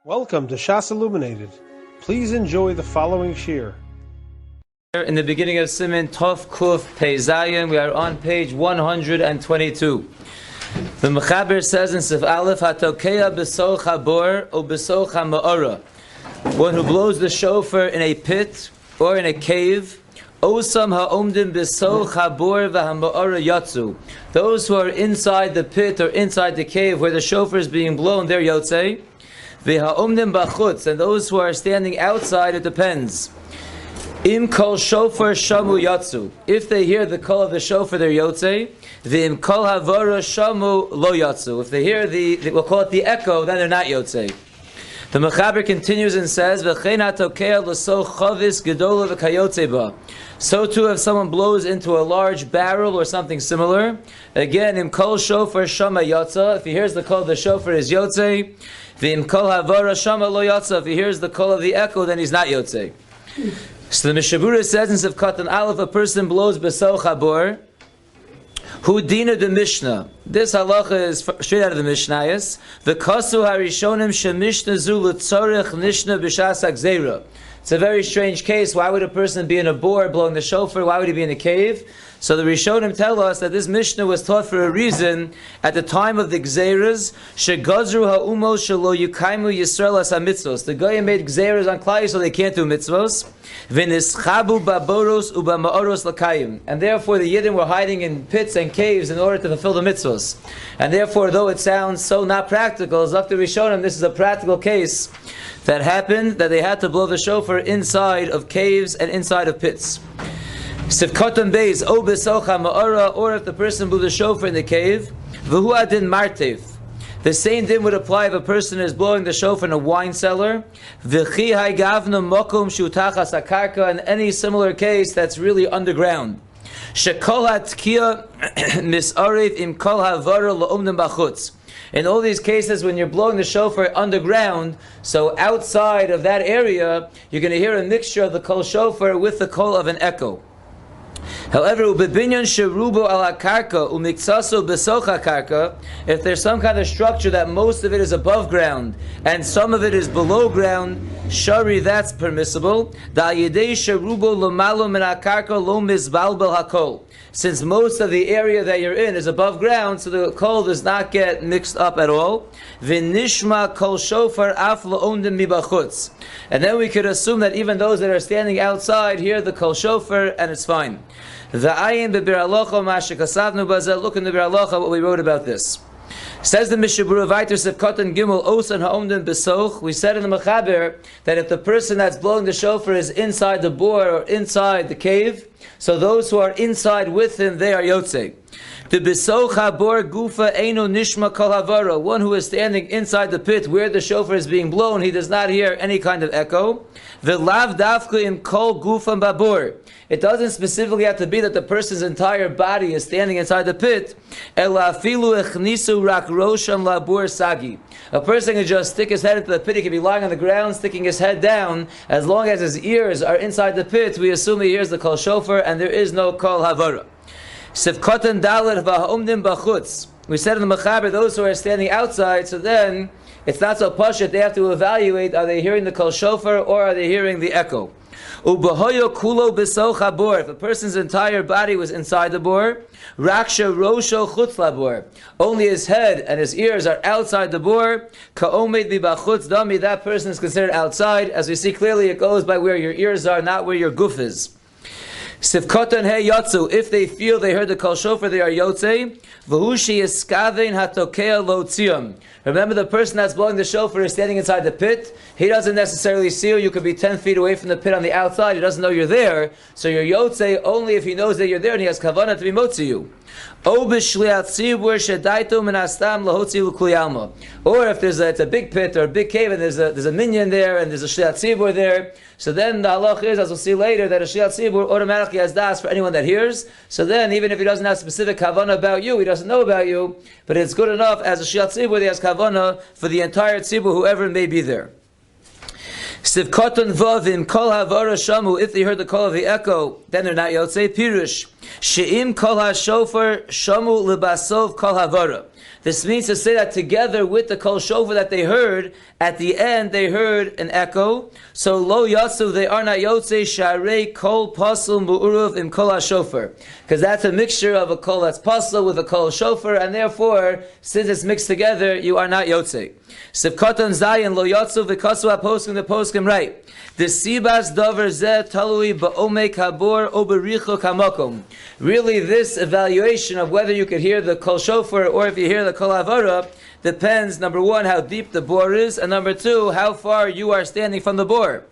Welcome to Shas Illuminated. Please enjoy the following shiur. In the beginning of Siman Tov Kuf Pei Zayin, we are on page 122. The Mechaber says in Sif Aleph, Hatokeya b'soch habor o b'soch ha'ma'ora. One who blows the shofar in a pit or in a cave. Osam ha'omdim b'soch habor v'ha'ma'ora yatzu. Those who are inside the pit or inside the cave where the shofar is being blown, they're yotzei. V'ha'omdim b'chutz, and those who are standing outside, it depends. Im kol shofar shamu yatzu. If they hear the call of the shofar, they're yotzei. V'im kol havara shamu lo yatzu. If they hear we'll call it the echo, then they're not yotzei. The Mechaber continues and says, V'chein hatokeya l'so chavis gedola v'kayotzei ba. So too, if someone blows into a large barrel or something similar, again, im kol shofar shama yatza. If he hears the call of the shofar, is yotzei. V'im kol havara shama lo yatza. If he hears the call of the echo, then he's not yotzei. So the Mishabura says in Sivkatan Aleph, a person blows b'soch habor, hu dina the Mishnah. This halacha is straight out of the Mishnayos. V'kasu harishonim shemishna zu l'tzorech nishna b'shas ha'gzeira. It's a very strange case. Why would a person be in a bore blowing the shofar? Why would he be in a cave? So the Rishonim tell us that this Mishnah was taught for a reason at the time of the Gzeiras. Shegazru ha'umos shelo yukaimu Yisrael as ha'mitzvos. The Goyim made Gzeiras on Klai so they can't do mitzvos. V'nischabu baboros uba'ma'oros l'kayim. And therefore the Yidden were hiding in pits and caves in order to fulfill the mitzvos. And therefore, though it sounds so not practical, as after Rishonim, this is a practical case that happened, that they had to blow the shofar inside of caves and inside of pits. Sivkotan Beis, O Besocha Ma'ora, or if the person blew the shofar in the cave, V'hu adin martev. The same din would apply if a person is blowing the shofar in a wine cellar. V'chi haigavna mokum shutachas akarka, in any similar case that's really underground. Shekol hatkiya misarev im kol havara la'omdim bachutz. In all these cases, when you're blowing the shofar underground, so outside of that area, you're going to hear a mixture of the kol shofar with the kol of an echo. However, ubebinyan sherubo ala karka umiksaso besocha karka, if there's some kind of structure that most of it is above ground and some of it is below ground, shari, that's permissible. Da yedei sherubo lomalo min akarka lo mizbalbel hakol. Since most of the area that you're in is above ground, so the kol does not get mixed up at all. V'nishma kol shofar af la'ondim mibachutz. And then we could assume that even those that are standing outside hear the kol shofar, and it's fine. V'ayin be'bir halacha ma'asher kasavnu bazeh. Look in the bir halacha what we wrote about this. Says the Mishabura Vayter Sivkatan Gimel Osan Ha'omdim Besoch. We said in the Mechaber that if the person that's blowing the shofar is inside the bore or inside the cave, so those who are inside with him, they are yotzei. The Besoch Habor Gufa Eino Nishma Kol Havara. One who is standing inside the pit where the shofar is being blown, he does not hear any kind of echo. V'lav Dafka Im Kol Gufam Babor. It doesn't specifically have to be that the person's entire body is standing inside the pit. Ela afilu echnisu rak rosham labur sagi. A person can just stick his head into the pit. He can be lying on the ground, sticking his head down. As long as his ears are inside the pit, we assume he hears the kol shofar, and there is no kol havara. Sivkotan dalet v'ha'omdim bachutz. We said in the Mechaber, those who are standing outside, so then it's not so pashut. They have to evaluate: are they hearing the kol shofar or are they hearing the echo? Ubahoyo kulo besoch habor. If a person's entire body was inside the bore, raksha rosho chutz labor. Only his head and his ears are outside the bore. Ka'omed bibachutz dami. That person is considered outside. As we see clearly, it goes by where your ears are, not where your guf is. Sivkotan he yatzu. If they feel they heard the kol shofar, they are yotzei. V'hushi eskavein hatokea lo tziyam. Remember, the person that's blowing the shofar is standing inside the pit. He doesn't necessarily see you. You could be 10 feet away from the pit on the outside. He doesn't know you're there. So you're yotzei only if he knows that you're there and he has kavanah to be motzi you. Or if it's a big pit or a big cave and there's a minion there and there's a shliat tzibur there, so then the halach is, as we'll see later, that a shliat tzibur automatically has das for anyone that hears. So then, even if he doesn't have specific kavanah about you, he doesn't know about you, but it's good enough as a shliat tzibur that he has kavanah for the entire tzibur, whoever may be there. Sivkotan vavim kol havara shamu. If they heard the call of the echo, then they're not yotzei. Pirush she'im kol hashofar shamu lebasov kol havara. This means to say that together with the kol shofar that they heard, at the end they heard an echo. So lo yatsu, they are not yotzei sharei kol pasul mu'uruv im kol shofar, because that's a mixture of a kol that's pasul with a kol shofar, and therefore, since it's mixed together, you are not yotzei. Sivkatan zayin lo yatsu v'kasu aposkim the poskim right. The sibas davar zeh talui ba'omei kabor o bericho kamakom. Really, this evaluation of whether you could hear the kol shofar or if you hear the kol havara depends, number one, how deep the bore is, and number two, how far you are standing from the bore.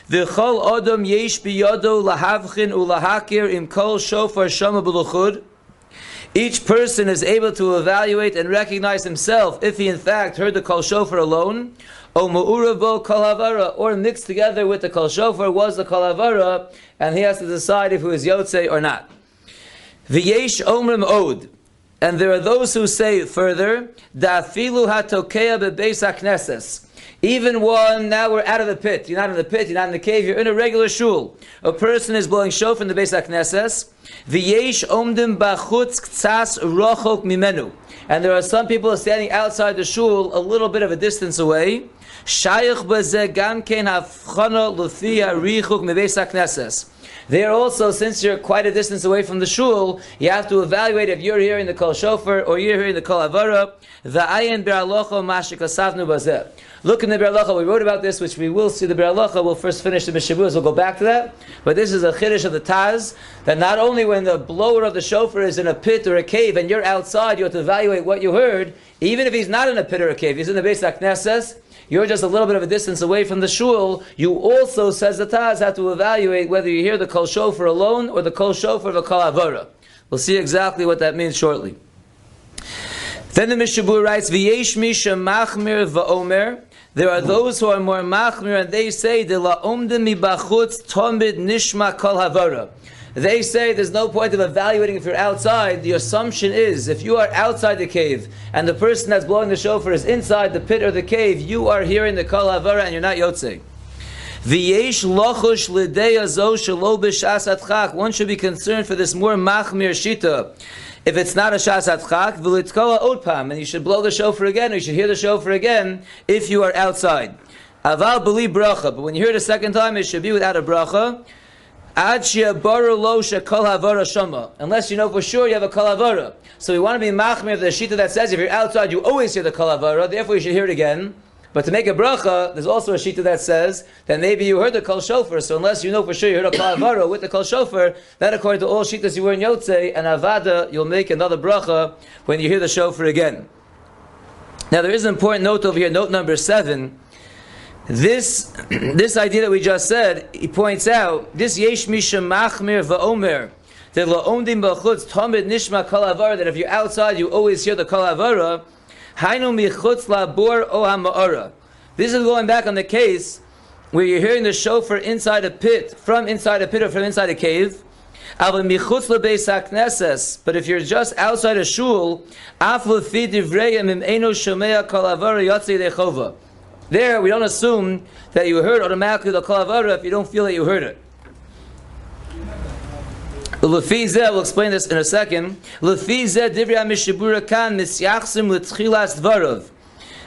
The chol adam yesh biyado lahavchin ulahakir im kol shofar shama b'luchud. Each person is able to evaluate and recognize himself if he in fact heard the kol shofar alone, o mu'uravo kol havara, or mixed together with the kol shofar was the kol havara, and he has to decide if he is yotzei or not. V'yesh omrim od. And there are those who say further, Da'afilu hatokeya bebeis hakneses. Even one, now we're out of the pit. You're not in the pit, you're not in the cave, you're in a regular shul. A person is blowing shofar in the beis hakneses. V'yesh omdim bachutz ktsas rochok mimenu. And there are some people standing outside the shul, a little bit of a distance away. Shayach bazeh gam ken hafchana lufi harichuk mebeis hakneses. There also, since you're quite a distance away from the shul, you have to evaluate if you're hearing the kol shofar or you're hearing the kol havara. The ayin be'alocha mashikasavnu bazeh. Look in the be'alocha. We wrote about this, which we will see the be'alocha. We'll first finish the mishabuas. We'll go back to that. But this is a chiddush of the Taz, that not only when the blower of the shofar is in a pit or a cave and you're outside, you have to evaluate what you heard. Even if he's not in a pit or a cave, he's in the beis hakneses, you're just a little bit of a distance away from the shul, you also, says the Taz, have to evaluate whether you hear the kol shofar alone or the kol shofar of a kol havara. We'll see exactly what that means shortly. Then the Mishabur writes, V'yesh misha machmir va'omer. There are those who are more machmir, and they say, De la'omdim mibachutz tomid nishma kol havara. They say there's no point of evaluating if you're outside. The assumption is, if you are outside the cave and the person that's blowing the shofar is inside the pit or the cave, you are hearing the kol havara and you're not yotzei. V'yesh lochush l'dei azo shelo b'shas atchak. One should be concerned for this more machmir shita. If it's not a shas atchak, v'litkola otpam, and you should blow the shofar again, or you should hear the shofar again if you are outside. Aval b'li bracha, but when you hear it a second time, it should be without a bracha. Unless you know for sure you have a kol havara. So we want to be machmir of the shita that says if you're outside you always hear the kol havara, therefore you should hear it again. But to make a bracha, there's also a shita that says that maybe you heard the kol shofar, so unless you know for sure you heard a kol havara with the kol shofar, then according to all shitas you were in yotzei, and avada, you'll make another bracha when you hear the shofar again. Now there is an important note over here, note number 7. This idea that we just said, he points out, this yesh misha machmir va'omer, that la'omdim b'chutz tomid nishma kol havara, that if you're outside you always hear the kol havara, hainu michutz labor o ha'ma'ara. This is going back on the case where you're hearing the shofar inside a pit, from inside a pit or from inside a cave, but if you're just outside a shul, there, we don't assume that you heard automatically the kol havara if you don't feel that you heard it. We'll explain this in a second.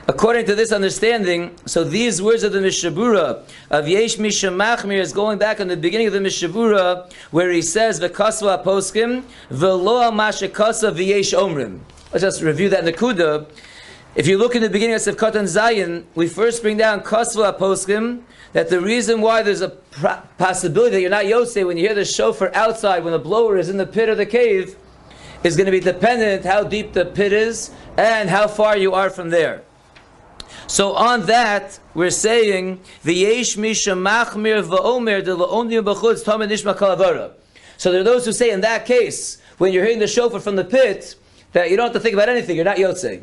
According to this understanding, so these words of the Mishabura of Yesh Misha Machmir is going back on the beginning of the Mishabura where he says V'kasva poskim v'lo mashakasa v'yesh omrim. Let's just review that Nakuda. If you look in the beginning of Sivkatan Zayin, we first bring down Kasva Poskim, that the reason why there's a possibility that you're not Yosei when you hear the shofar outside, when the blower is in the pit or the cave, is going to be dependent how deep the pit is and how far you are from there. So on that, we're saying, V'yesh misha machmir v'omer de la'ondim b'chutz tamid nishma kol havara. So there are those who say in that case, when you're hearing the shofar from the pit, that you don't have to think about anything, you're not Yosei.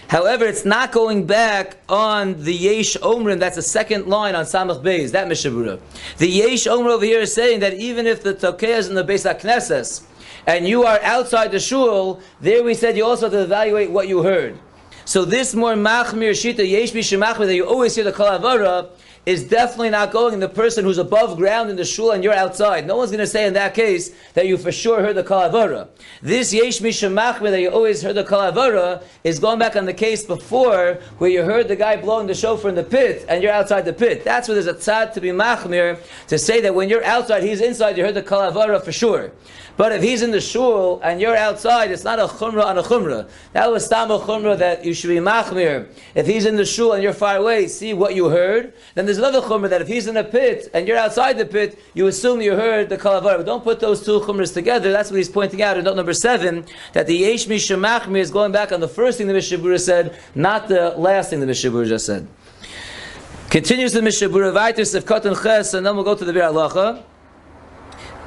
However, it's not going back on the Yesh Omrim, that's the second line on Samach Beis, that Mishabura. The Yesh Omrim over here is saying that even if the Tokeh is in the Beis HaKnesses, and you are outside the shul, there we said you also have to evaluate what you heard. So this more machmir shita yesh mishemachmir that you always hear the kol havara is definitely not going in the person who's above ground in the shul and you're outside. No one's going to say in that case that you for sure heard the kol havara. This yesh mishemachmir that you always heard the kol havara is going back on the case before where you heard the guy blowing the shofar in the pit and you're outside the pit. That's where there's a tzad to be machmir to say that when you're outside, he's inside, you heard the kol havara for sure. But if he's in the shul and you're outside, it's not a chumrah on a chumrah. That was tam a chumrah that you should be machmir. If he's in the shul and you're far away, see what you heard. Then there's another chumrah that if he's in a pit and you're outside the pit, you assume you heard the kol havara. But don't put those two chumras together. That's what he's pointing out in note number 7, that the yesh mishemachmir is going back on the first thing the Mishnah Berurah said, not the last thing the Mishnah Berurah just said. Continues the Mishnah Berurah, Vayter Sefkat and Ches, and then we'll go to the Bir Halacha.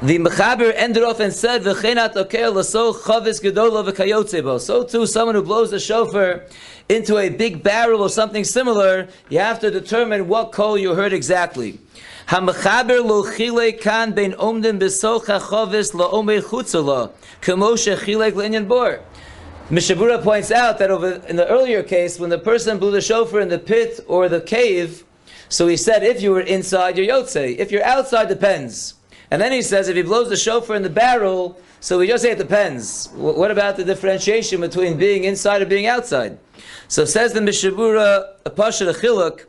The Mechaber ended off and said, "V'chenat okel laso chavis gedola v'kayotzebo." So too, someone who blows the shofar into a big barrel or something similar, you have to determine what kol you heard exactly. HaMechaber lo chilek kan ben omdim besocha chavis lo omer chutzala kemo shechilek le'inyan bor. Mishnah Berurah points out that over in the earlier case, when the person blew the shofar in the pit or the cave, so he said, if you were inside, you're yotzei. If you're outside, depends. And then he says, if he blows the shofar in the barrel, so we just say it depends. What about the differentiation between being inside and being outside? So says the Mishnah Berurah, a pasha chiluk,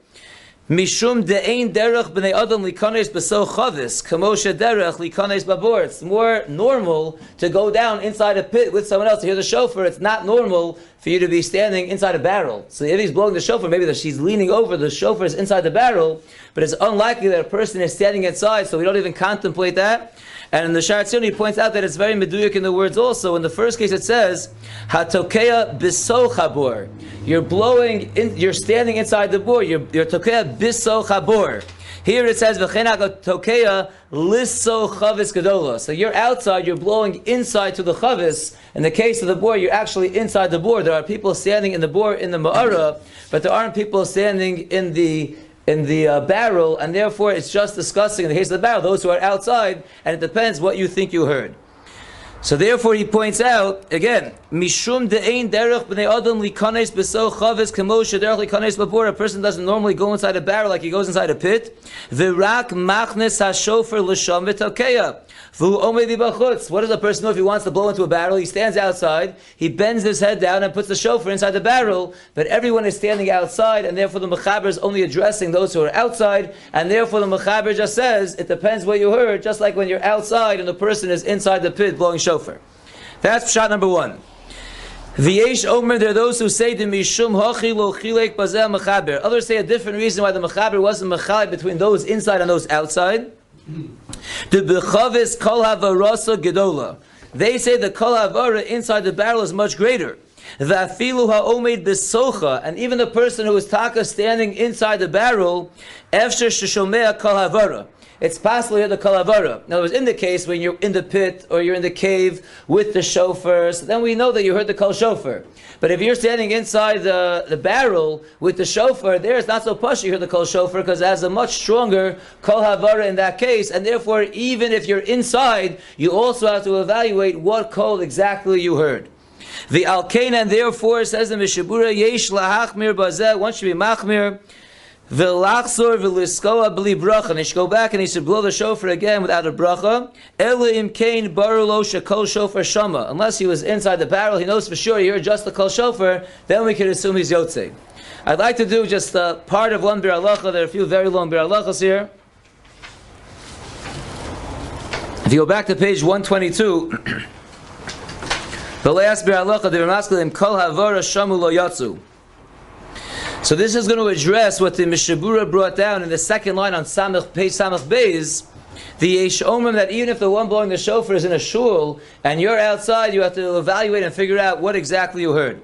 mishum de'ein derech b'nei adam likanes b'so chavis, kamosha derech likanes babor. It's more normal to go down inside a pit with someone else to hear the shofar. It's not normal for you to be standing inside a barrel. So if he's blowing the shofar, maybe that she's leaning over, the shofar is inside the barrel, but it's unlikely that a person is standing inside, so we don't even contemplate that. And in the shiur213 he points out that it's very meduyuk in the words also. In the first case it says, "Hatokeya biso chabor." You're blowing, you're standing inside the bor. You're tokeya biso chabor. Here it says, "V'chenak tokeya liso chavis gedola." So you're outside, you're blowing inside to the chavis. In the case of the bor, you're actually inside the bor. There are people standing in the bor in the ma'ara, but there aren't people standing in the barrel, and therefore it's just discussing in the case of the barrel those who are outside, and it depends what you think you heard. So therefore he points out again, mishum de'ein derech b'nei adam likanes b'so chavis kemo shederech likanes b'bor. A person doesn't normally go inside a barrel like he goes inside a pit. V'rak machnes hashofar l'sham v'tokeya. What does a person do if he wants to blow into a barrel? He stands outside, he bends his head down and puts the shofar inside the barrel, but everyone is standing outside, and therefore the Mechaber is only addressing those who are outside, and therefore the Mechaber just says, it depends what you heard, just like when you're outside and the person is inside the pit blowing shofar. That's shot number 1. V'yesh omer, there are those who say, the mishum hachi lo chilek bazeh Mechaber. Others say a different reason why the Mechaber wasn't mechalek between those inside and those outside. The bechavis kol havarasa gedola. They say the kol havara inside the barrel is much greater. V'afilu ha'omed besocha, and even the person who is taka standing inside the barrel, efsher sheshomea kol havara. It's possible to hear the kol havara. In other words, in the case when you're in the pit or you're in the cave with the shofar, so then we know that you heard the kol shofar. But if you're standing inside the barrel with the shofar, there it's not so push you hear the kol shofar because it has a much stronger kol havara in that case, and therefore even if you're inside, you also have to evaluate what kol exactly you heard. The alkein, and therefore says the Mishnah Berurah, yesh lahachmir bazeh, one should be machmir. V'lachzor v'liskoa b'li bracha, and he should go back and he should blow the shofar again without a bracha. Ela imkein barulo shekol shofar shama. Unless he was inside the barrel, he knows for sure he heard just the kol shofar, then we can assume he's yotzei. I'd like to do just part of one bir halacha. There are a few very long bir halachas here. If you go back to page 122, the last bir halacha, the Ramaskelim kol havara shamu lo yatzu. So this is going to address what the Mishnah Berurah brought down in the second line on page Samach Beis, the Yesh Omer, that even if the one blowing the shofar is in a shul and you're outside, you have to evaluate and figure out what exactly you heard.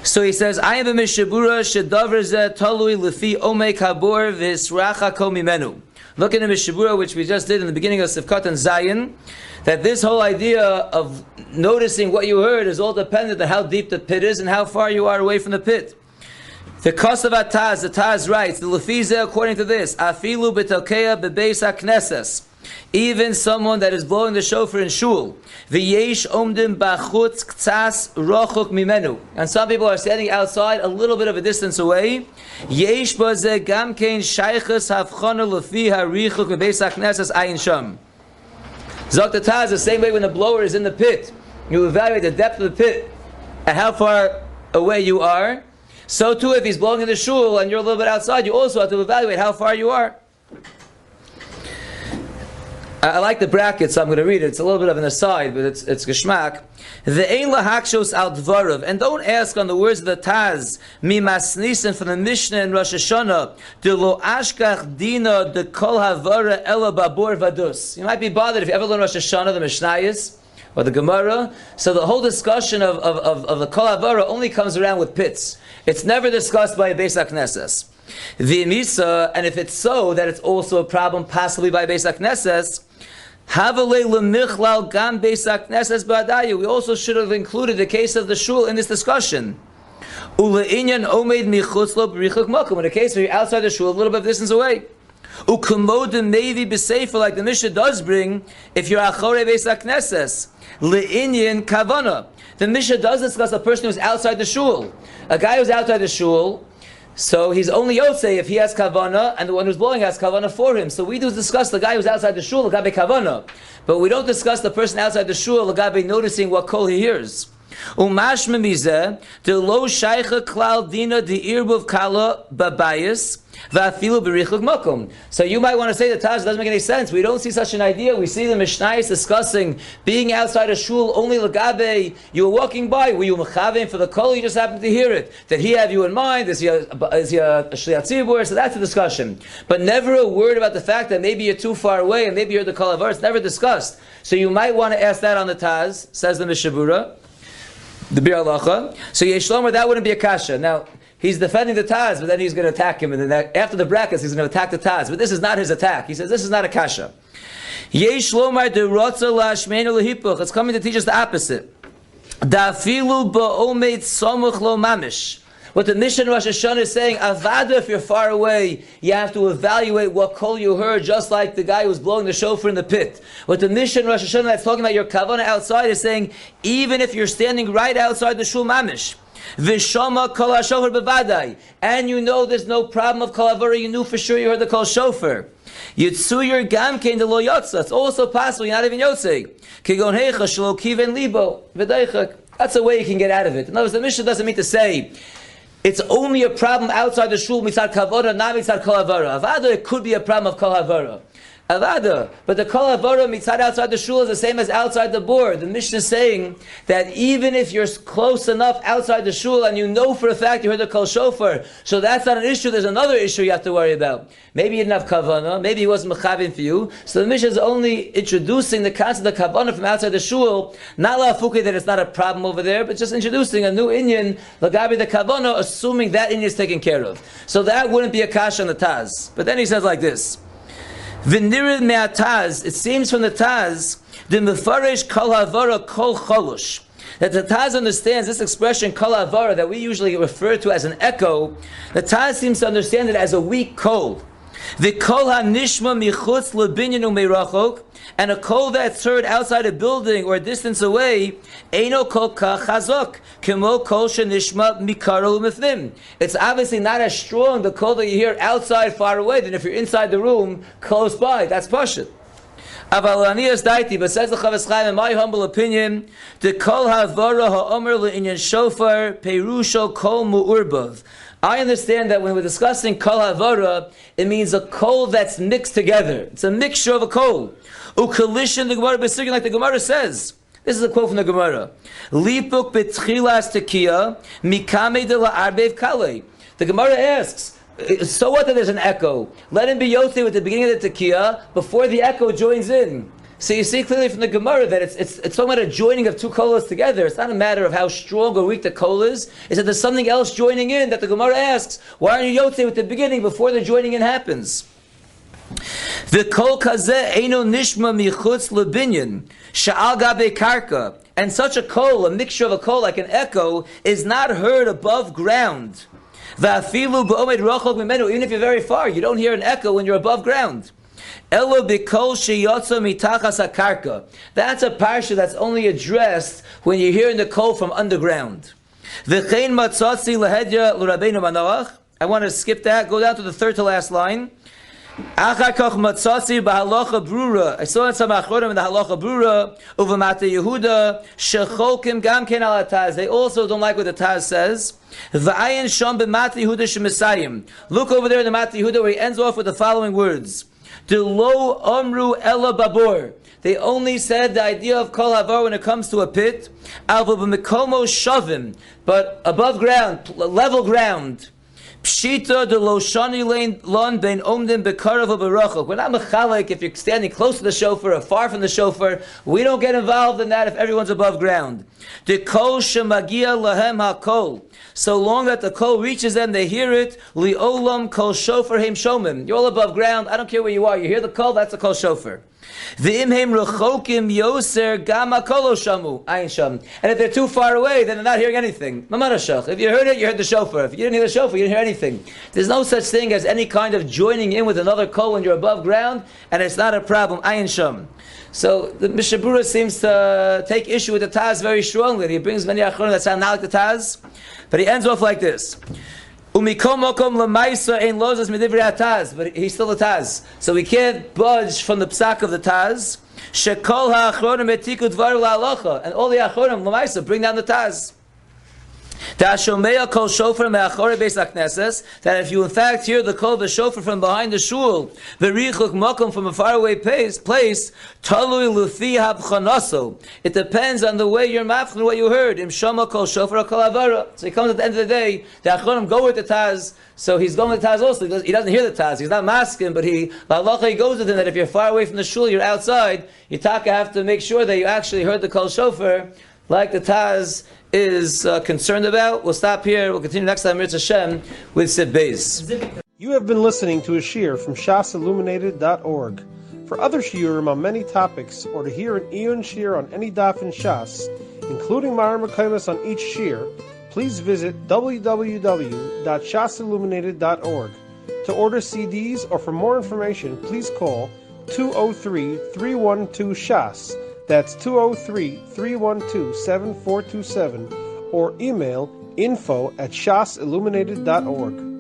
So he says, I am a Mishnah Berurah shedavar zeh talui lefi omei kabor v'isracha ko mimenu. Look at the Mishnah Berurah, which we just did in the beginning of Sivkat and Zayin, that this whole idea of noticing what you heard is all dependent on how deep the pit is and how far you are away from the pit. The Taz writes, the Lefize, according to this, Afilu b'tokeya b'beis hakneses, even someone that is blowing the shofar in shul. V'yesh omdim bachutz k'tzas rochuk mimenu. And some people are standing outside a little bit of a distance away. Yesh bazeh gam kein shaychus havchana lefi harichuk bebeis hakneses ayin sham. Zok the Taz, the same way when the blower is in the pit, you evaluate the depth of the pit and how far away you are. So too, if he's blowing in the shul and you're a little bit outside, you also have to evaluate how far you are. I like the brackets, so I'm going to read it. It's a little bit of an aside, but it's geschmack. Ve'ein lahakshos al dvarav, and don't ask on the words of the Taz, mi masnisen from the Mishnah in Rosh Hashanah, de lo ashkach dina de kol havara ela babur vadus. You might be bothered if you ever learn Rosh Hashanah, the Mishnayos, or the Gemara. So the whole discussion of the kol havara only comes around with pits. It's never discussed by a Beis HaKnesses. V'imisa, and if it's so, that it's also a problem possibly by Beis HaKnesses, we also should have included the case of the shul in this discussion. In the case where you're outside the shul, a little bit of distance away. Like the Mishnah does bring, if you're achorei Beis HaKnesses, le'inyan kavana. The Mishnah does discuss a person who's outside the shul. A guy who's outside the shul, so he's only Yotzei if he has kavana, and the one who's blowing has kavana for him. So we do discuss the guy who's outside the shul, lagabe kavana, but we don't discuss the person outside the shul, lagabe noticing what kol he hears. Umashma mizeh de lo shaycha klal dina de irbuv kala babayis va'afilu berichuk makom. So you might want to say the Taz doesn't make any sense. We don't see such an idea. We see the Mishnayos discussing being outside a shul only lagabe. You were walking by, were you mechavim for the kol? You just happened to hear it. Did he have you in mind? Is he a shliat tzibur? So that's the discussion. But never a word about the fact that maybe you're too far away and maybe you're the kol havar. It's never discussed. So you might want to ask that on the Taz, says the Mishabura. The Bir Halacha. So Yeshlomer, that wouldn't be a kasha. Now, he's defending the Taz, but then he's going to attack him. And then after the brackets, he's going to attack the Taz. But this is not his attack. He says, this is not a kasha. Yeshlomer de rotza lashmeinu lehipuch. It's coming to teach us the opposite. Dafilu ba'omed somuch lo mamish. What the Mishnah Rosh Hashanah is saying, avada, if you're far away, you have to evaluate what kol you heard, just like the guy who was blowing the shofar in the pit. What the Mishnah Rosh Hashanah that's talking about your kavanah outside is saying, even if you're standing right outside the shul mamish, v'shama kol ha-shofar bevadai, and you know there's no problem of kol havara, you knew for sure you heard the kol shofar. Yitzuyur gamkein de lo yotza. It's also possible you're not even yotzei. Kigon heicha shelo kiven libo v'deichak. That's a way you can get out of it. In other words, the Mishnah doesn't mean to say it's only a problem outside the shul mitzad kavara, not mitzad kol havara. Avada, it could be a problem of kol havara. Avada, but the kol havara mitzad outside the shul is the same as outside the board. The Mishnah is saying that even if you're close enough outside the shul and you know for a fact you heard the kol shofar, so that's not an issue. There's another issue you have to worry about. Maybe you didn't have kavana, maybe he wasn't mechavin for you. So the Mishnah is only introducing the concept of kavana from outside the shul, not la'afuke that it's not a problem over there, but just introducing a new inyan, lagabi the kavana, assuming that inyan is taken care of. So that wouldn't be a kasha on the Taz. But then he says like this. V'nirid me'ataz, it seems from the Taz, the mefaresh kol havara kol cholush, that the Taz understands this expression kol havara that we usually refer to as an echo. The Taz seems to understand it as a weak kol. The kol hanishma michutz lebinyan u'meirachok, and a kol that's heard outside a building or a distance away, eino kol kach chazok, kemo kol shenishma mikaro u'mifnim. It's obviously not as strong, the kol that you hear outside far away, than if you're inside the room, close by. That's pashut. Aval aniyas daiti, but says the Chavetz Chaim, in my humble opinion, the kol havara ha'omer le'inyan shofar, perusho kol mu'urbav. I understand that when we're discussing kol havara, it means a kol that's mixed together. It's a mixture of a kol. U'kalishin, the Gemara B'Sugin, like the Gemara says. This is a quote from the Gemara. Lipuk b'tchilas tekiya, mikame de la'arbev kale. The Gemara asks, so what that there's an echo? Let him be yotzei with the beginning of the tekiya before the echo joins in. So you see clearly from the Gemara that it's talking about a joining of two kolos together. It's not a matter of how strong or weak the kol is. It's that there's something else joining in that the Gemara asks, why aren't you yotzei with the beginning before the joining in happens? The kol kazeh eino nishma michutz lebinyan sha'al gabe karka. And such a kol, a mixture of a kol like an echo, is not heard above ground. Va'afilu b'omed rochok mimenu. Even if you're very far, you don't hear an echo when you're above ground. Elo bikol sheyotza mitachas hakarka. That's a parsha that's only addressed when you're hearing the kol from underground. V'chein matzatzi lahedya l'Rabbeinu Manoach. I want to skip that. Go down to the third to last line. Achar kach matzatzi b'halacha brura. I saw in some achronim in the halacha brura. Uvamata Yehuda shecholkim gam ken al Taz. They also don't like what the Taz says. V'ayin sham b'mata Yehuda shemesayim. Look over there in the Mata Yehuda where he ends off with the following words: De lo amru ella babor. They only said the idea of kol havar when it comes to a pit. Alva b'mekomo shavim, but above ground, level ground. Pshita de lo shani lon ben omdim bekarav u'berachok. We're not mechalek if you're standing close to the shofar or far from the shofar. We don't get involved in that if everyone's above ground. De kol shemagia lahem hakol. So long that the kol reaches them, they hear it. Li olam kol shofar heim shomim. You're all above ground. I don't care where you are. You hear the kol, that's the kol shofar. V'im heim rechokim yoser gama kolo shamu ayin sham. And if they're too far away, then they're not hearing anything. Mamarashach. If you heard it, you heard the shofar. If you didn't hear the shofar, you didn't hear anything. There's no such thing as any kind of joining in with another kol when you're above ground, and it's not a problem. Ayin sham. So the Mishnah Berurah seems to take issue with the Taz very strongly. He brings many achronim that sound not like the Taz, but he ends off like this. But he's still a Taz. So we can't budge from the psak of the Taz. And all the achronim l'maisa bring down the Taz. That if you in fact hear the kol of the shofar from behind the shul, from a faraway place, it depends on the way you're mafchen what you heard. So he comes at the end of the day, the achronim go with the Taz, so he's going with the Taz also. He doesn't hear the Taz, he's not masking, but he goes with him that if you're far away from the shul, you're outside, you have to make sure that you actually heard the kol shofar, like the Taz is concerned about. We'll stop here. We'll continue next time, Mirz Hashem, with Siv Beis. You have been listening to a shiur from shasilluminated.org. For other shiurim on many topics, or to hear an Iyun shiur on any daf in Shas, including Mara Mekaymas on each shiur, please visit www.shasilluminated.org. To order CDs or for more information, please call 203-312-SHAS. That's 203-312-7427, or email info@shasilluminated.org.